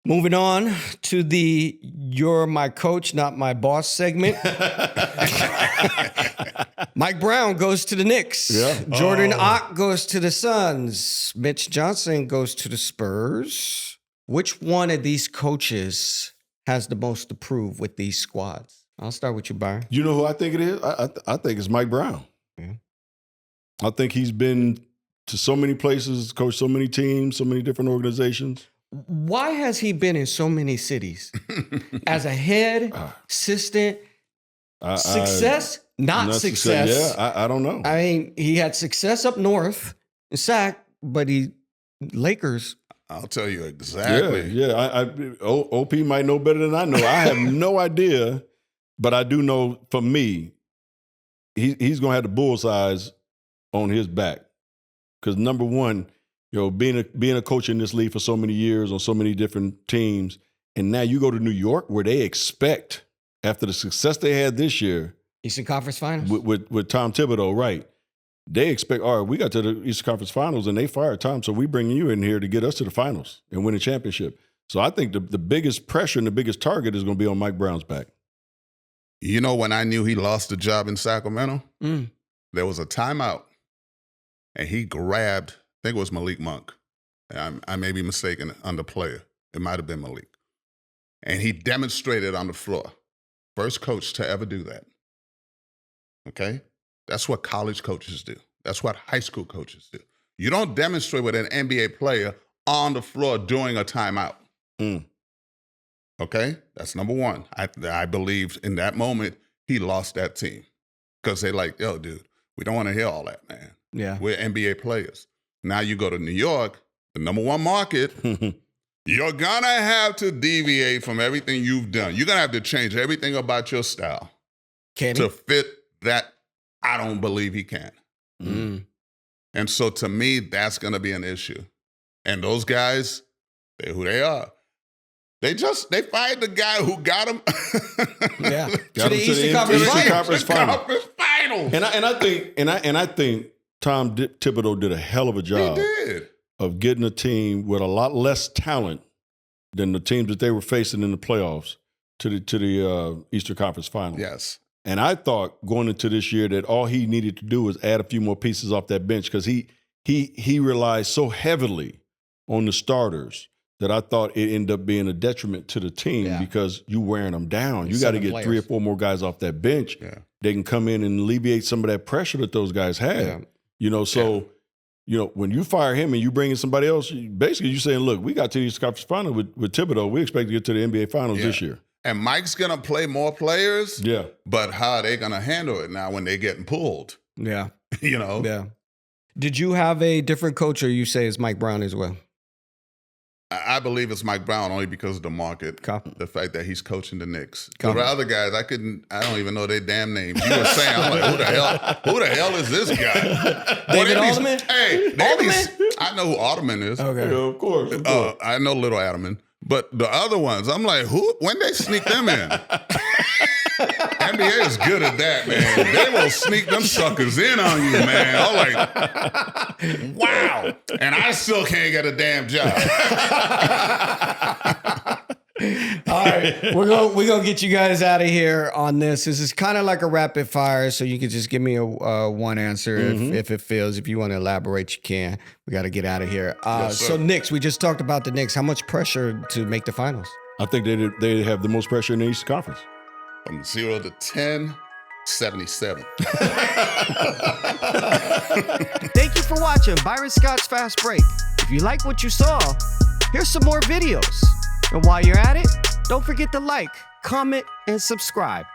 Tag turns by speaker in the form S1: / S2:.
S1: Moving on to the "You're my coach, not my boss" segment. Mike Brown goes to the Knicks.
S2: Yeah.
S1: Jordan Ott goes to the Suns. Mitch Johnson goes to the Spurs. Which one of these coaches has the most to prove with these squads? I'll start with you, Byron.
S2: You know who I think it is? I think it's Mike Brown.
S1: Yeah.
S2: I think he's been to so many places, coached so many teams, so many different organizations.
S1: Why has he been in so many cities? As a head, assistant, success, not success.
S2: Yeah, I don't know.
S1: I mean, he had success up north in SAC, but Lakers.
S3: I'll tell you exactly.
S2: Yeah. OP might know better than I know. I have no idea, but I do know for me, he's going to have the bullseyes on his back. Because number one, being a coach in this league for so many years on so many different teams, and now you go to New York where they expect, after the success they had this year,
S1: Eastern Conference Finals
S2: with Tom Thibodeau, right? They expect, all right, we got to the Eastern Conference Finals and they fired Tom, so we bring you in here to get us to the finals and win a championship. So I think the biggest pressure and the biggest target is going to be on Mike Brown's back.
S3: You know, when I knew he lost the job in Sacramento, there was a timeout, and he grabbed, I think it was Malik Monk. I may be mistaken on the player. It might have been Malik. And he demonstrated on the floor. First coach to ever do that. Okay? That's what college coaches do. That's what high school coaches do. You don't demonstrate with an NBA player on the floor during a timeout. Okay? That's number one. I believe in that moment, he lost that team. Because they're like, yo, dude, we don't want to hear all that, man.
S1: Yeah.
S3: We're NBA players. Now you go to New York, the number one market, you're going to have to deviate from everything you've done. You're going to have to change everything about your style to fit that. I don't believe he can. And so to me, that's going to be an issue. And those guys, they're who they are. They fired the guy who got him.
S2: Got him to the Eastern Conference Finals. And I think Tom Thibodeau did a hell of a job of getting a team with a lot less talent than the teams that they were facing in the playoffs to the Eastern Conference Finals.
S3: Yes.
S2: And I thought going into this year that all he needed to do was add a few more pieces off that bench because he relies so heavily on the starters that I thought it ended up being a detriment to the team because you wearing them down. You got to get 3 or 4 more guys off that bench. Yeah. They can come in and alleviate some of that pressure that those guys have. Yeah. When you fire him and you bring in somebody else, basically you're saying, look, we got to the Eastern Conference Final with Thibodeau. We expect to get to the NBA Finals this year.
S3: And Mike's going to play more players.
S2: Yeah.
S3: But how are they going to handle it now when they're getting pulled?
S1: Yeah.
S3: Yeah.
S1: Did you have a different coach or you say it's Mike Brown as well?
S3: I believe it's Mike Brown only because of the market. The fact that he's coaching the Knicks. The other guys, I don't even know their damn names. You were saying, I'm like, who the hell is this guy?
S1: David Alderman?
S3: I know who Alderman is.
S2: Okay. Yeah, of course.
S3: I know Little Alderman. But the other ones, I'm like, when they sneak them in? NBA is good at that, man. They will sneak them suckers in on you, man. I'm like, wow. And I still can't get a damn job.
S1: All right, we're gonna get you guys out of here on this. This is kind of like a rapid fire, so you can just give me a one answer if it feels. If you want to elaborate, you can. We got to get out of here. So Knicks, we just talked about the Knicks. How much pressure to make the finals?
S2: I think they have the most pressure in the Eastern Conference.
S3: From 0 to 10, 77.
S1: Thank you for watching Byron Scott's Fast Break. If you like what you saw, here's some more videos. And while you're at it, don't forget to like, comment, and subscribe.